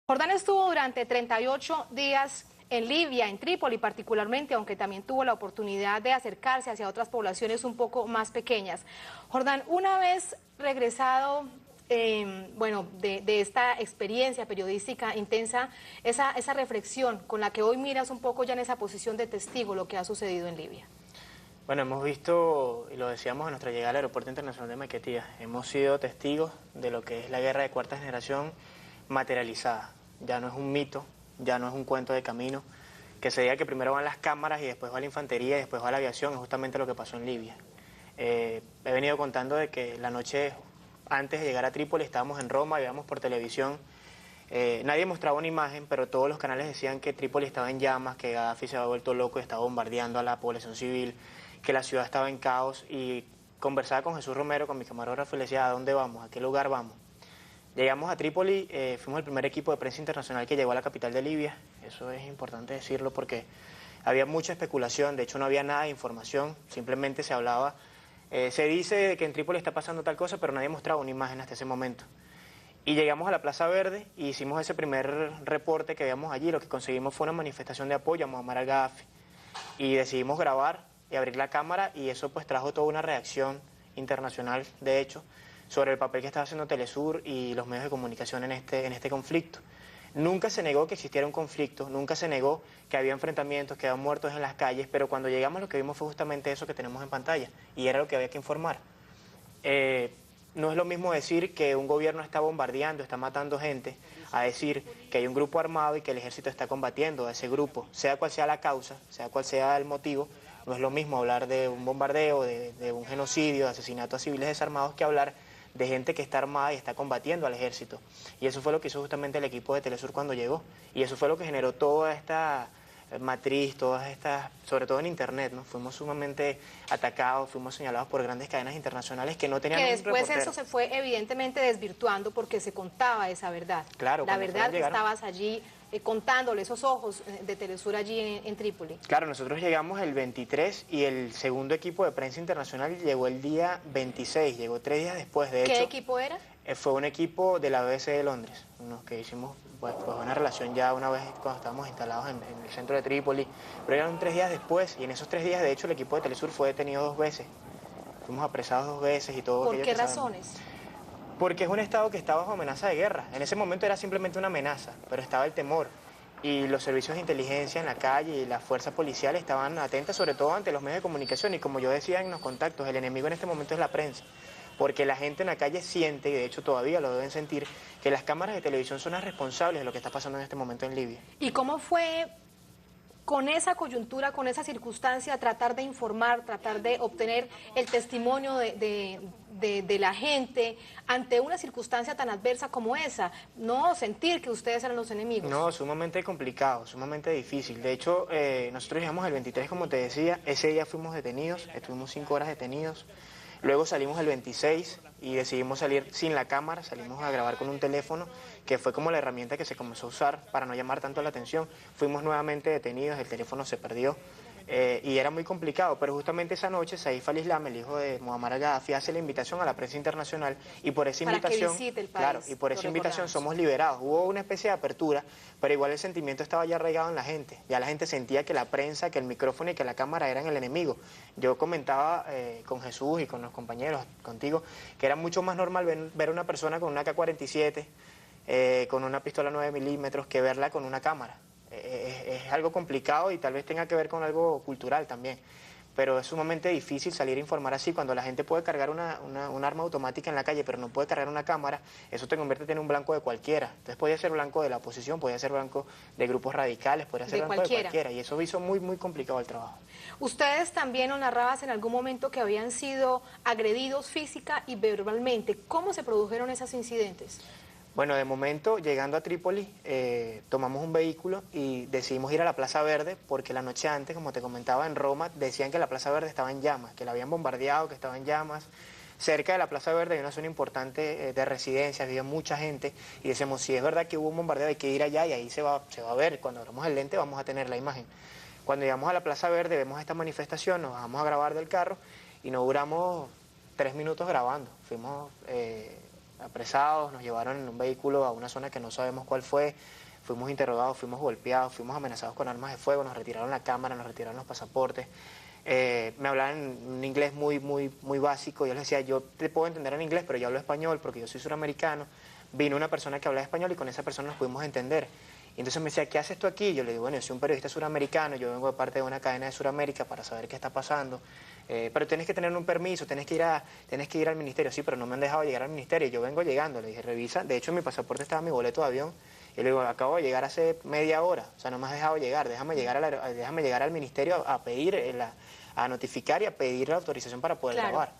Jordán estuvo durante 38 días en Libia, en Trípoli particularmente, aunque también tuvo la oportunidad de acercarse hacia otras poblaciones un poco más pequeñas. Jordán, una vez regresado, de esta experiencia periodística intensa, esa reflexión con la que hoy miras un poco ya en esa posición de testigo lo que ha sucedido en Libia. Bueno, hemos visto, y lo decíamos en nuestra llegada al Aeropuerto Internacional de Maiquetía, hemos sido testigos de lo que es la guerra de cuarta generación materializada. Ya no es un mito, ya no es un cuento de camino, que se diga que primero van las cámaras y después va la infantería y después va la aviación, es justamente lo que pasó en Libia. He venido contando de que la noche antes de llegar a Trípoli estábamos en Roma, veíamos por televisión. Nadie mostraba una imagen, pero todos los canales decían que Trípoli estaba en llamas, que Gaddafi se había vuelto loco y estaba bombardeando a la población civil, que la ciudad estaba en caos, y conversaba con Jesús Romero, con mi camarógrafo, y le decía: ¿a dónde vamos? ¿A qué lugar vamos? Llegamos a Trípoli, fuimos el primer equipo de prensa internacional que llegó a la capital de Libia. Eso es importante decirlo porque había mucha especulación, de hecho no había nada de información, simplemente se hablaba, se dice que en Trípoli está pasando tal cosa, pero nadie mostraba una imagen hasta ese momento. Y llegamos a la Plaza Verde y hicimos ese primer reporte que veíamos allí. Lo que conseguimos fue una manifestación de apoyo a Muammar al-Gaddafi. Y decidimos grabar y abrir la cámara, y eso pues trajo toda una reacción internacional, de hecho, sobre el papel que estaba haciendo Telesur y los medios de comunicación en este conflicto. Nunca se negó que existiera un conflicto, nunca se negó que había enfrentamientos, que había muertos en las calles, pero cuando llegamos lo que vimos fue justamente eso que tenemos en pantalla, y era lo que había que informar. No es lo mismo decir que un gobierno está bombardeando, está matando gente, a decir que hay un grupo armado y que el ejército está combatiendo a ese grupo, sea cual sea la causa, sea cual sea el motivo. No es lo mismo hablar de un bombardeo, de un genocidio, de asesinato a civiles desarmados, que hablar de gente que está armada y está combatiendo al ejército. Y eso fue lo que hizo justamente el equipo de Telesur cuando llegó, y eso fue lo que generó toda esta matriz, todas estas, sobre todo en internet, ¿no? Fuimos sumamente atacados, fuimos señalados por grandes cadenas internacionales que no tenían Que un después reportero. eso se fue evidentemente desvirtuando porque se contaba esa verdad. Claro, La cuando fueron verdad que llegaron. estabas allí contándole esos ojos de Telesur allí en Trípoli. Claro, nosotros llegamos el 23 y el segundo equipo de prensa internacional llegó el día 26, llegó 3 días después. De ¿Qué hecho, equipo era? fue un equipo de la BBC de Londres, unos que hicimos pues una relación ya una vez cuando estábamos instalados en el centro de Trípoli, pero eran 3 días después, y en esos 3 días de hecho el equipo de Telesur fue detenido 2 veces, fuimos apresados 2 veces y todo ¿Por aquello qué que sabemos. razones? Porque es un estado que está bajo amenaza de guerra. En ese momento era simplemente una amenaza, pero estaba el temor. Y los servicios de inteligencia en la calle y las fuerzas policiales estaban atentas, sobre todo ante los medios de comunicación. Y como yo decía en los contactos, el enemigo en este momento es la prensa. Porque la gente en la calle siente, y de hecho todavía lo deben sentir, que las cámaras de televisión son las responsables de lo que está pasando en este momento en Libia. ¿Y cómo fue con esa coyuntura, con esa circunstancia, tratar de informar, tratar de obtener el testimonio de la gente ante una circunstancia tan adversa como esa? No sentir que ustedes eran los enemigos. No, sumamente complicado, sumamente difícil. De hecho, nosotros llegamos el 23, como te decía, ese día fuimos detenidos, estuvimos 5 horas detenidos. Luego salimos el 26 y decidimos salir sin la cámara, salimos a grabar con un teléfono, que fue como la herramienta que se comenzó a usar para no llamar tanto la atención. Fuimos nuevamente detenidos, el teléfono se perdió. Y era muy complicado, pero justamente esa noche Saif al-Islam, el hijo de Muammar al-Gaddafi, hace la invitación a la prensa internacional, y por esa Para que invitación, visite el país, claro, y por lo esa invitación recordamos. somos liberados. Hubo una especie de apertura, pero igual el sentimiento estaba ya arraigado en la gente. Ya la gente sentía que la prensa, que el micrófono y que la cámara eran el enemigo. Yo comentaba con Jesús y con los compañeros, contigo, que era mucho más normal ver una persona con una AK-47, con una pistola 9 milímetros, que verla con una cámara. Es algo complicado y tal vez tenga que ver con algo cultural también, pero es sumamente difícil salir a informar así cuando la gente puede cargar un arma automática en la calle, pero no puede cargar una cámara. Eso te convierte en un blanco de cualquiera. Entonces podía ser blanco de la oposición, podía ser blanco de grupos radicales, podía ser De blanco de cualquiera. cualquiera, y eso hizo muy, muy complicado el trabajo. Ustedes también nos narrabas en algún momento que habían sido agredidos física y verbalmente. ¿Cómo se produjeron esos incidentes? Bueno, de momento, llegando a Trípoli, tomamos un vehículo y decidimos ir a la Plaza Verde, porque la noche antes, como te comentaba, en Roma decían que la Plaza Verde estaba en llamas, que la habían bombardeado, que estaba en llamas. Cerca de la Plaza Verde hay una zona importante de residencias, había mucha gente, y decimos, si es verdad que hubo un bombardeo, hay que ir allá y ahí se va a ver. Cuando abramos el lente vamos a tener la imagen. Cuando llegamos a la Plaza Verde vemos esta manifestación, nos bajamos a grabar del carro y no duramos 3 minutos grabando. Fuimos apresados, nos llevaron en un vehículo a una zona que no sabemos cuál fue, fuimos interrogados, fuimos golpeados, fuimos amenazados con armas de fuego, nos retiraron la cámara, nos retiraron los pasaportes. Me hablaban en un inglés muy básico. Yo les decía, yo te puedo entender en inglés, pero yo hablo español porque yo soy suramericano. Vino una persona que habla español y con esa persona nos pudimos entender. Y entonces me decía, ¿qué haces tú aquí? Yo le digo, bueno, yo soy un periodista suramericano, yo vengo de parte de una cadena de Suramérica para saber qué está pasando. Pero tienes que tener un permiso, tienes que ir al ministerio. Sí, pero no me han dejado llegar al ministerio. Yo vengo llegando, le dije, revisa. De hecho, en mi pasaporte estaba mi boleto de avión. Y le digo, acabo de llegar hace media hora. O sea, no me has dejado llegar. Déjame llegar al ministerio a pedir, a notificar y a pedir la autorización para poder grabar.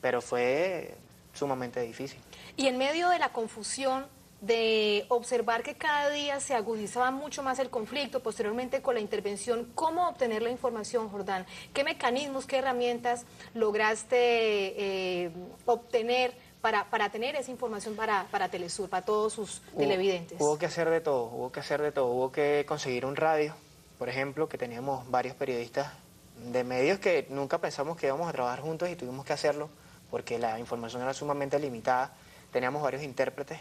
Pero fue sumamente difícil. Y en medio de la confusión de observar que cada día se agudizaba mucho más el conflicto, posteriormente con la intervención, ¿cómo obtener la información, Jordán? ¿Qué mecanismos, qué herramientas lograste obtener para tener esa información para Telesur, para todos sus televidentes? Hubo que hacer de todo, hubo que conseguir un radio, por ejemplo, que teníamos varios periodistas de medios que nunca pensamos que íbamos a trabajar juntos y tuvimos que hacerlo porque la información era sumamente limitada. Teníamos varios intérpretes,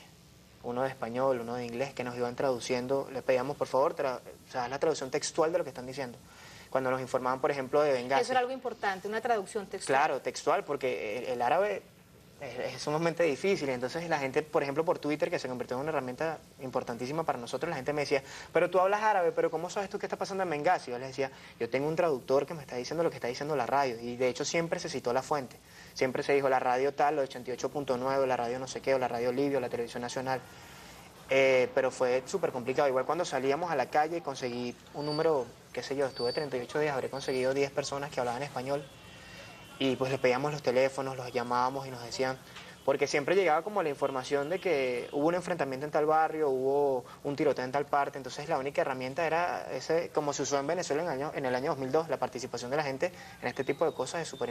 uno de español, uno de inglés, que nos iban traduciendo. Les pedíamos, por favor, la traducción textual de lo que están diciendo. Cuando nos informaban, por ejemplo, de Bengasi. Eso era algo importante, una traducción textual. Claro, textual, porque el árabe es sumamente difícil. Entonces la gente, por ejemplo, por Twitter, que se convirtió en una herramienta importantísima para nosotros, la gente me decía, pero tú hablas árabe, pero ¿cómo sabes tú qué está pasando en Bengasi? Yo les decía, yo tengo un traductor que me está diciendo lo que está diciendo la radio. Y de hecho siempre se citó la fuente. Siempre se dijo la radio tal, o 88.9, la radio no sé qué, o la radio Libio, la televisión nacional. Pero fue súper complicado. Igual cuando salíamos a la calle conseguí un número, qué sé yo, estuve 38 días, habré conseguido 10 personas que hablaban español. Y pues les pedíamos los teléfonos, los llamábamos y nos decían, porque siempre llegaba como la información de que hubo un enfrentamiento en tal barrio, hubo un tiroteo en tal parte. Entonces la única herramienta era ese, como se usó en Venezuela en el año 2002, la participación de la gente en este tipo de cosas es súper importante.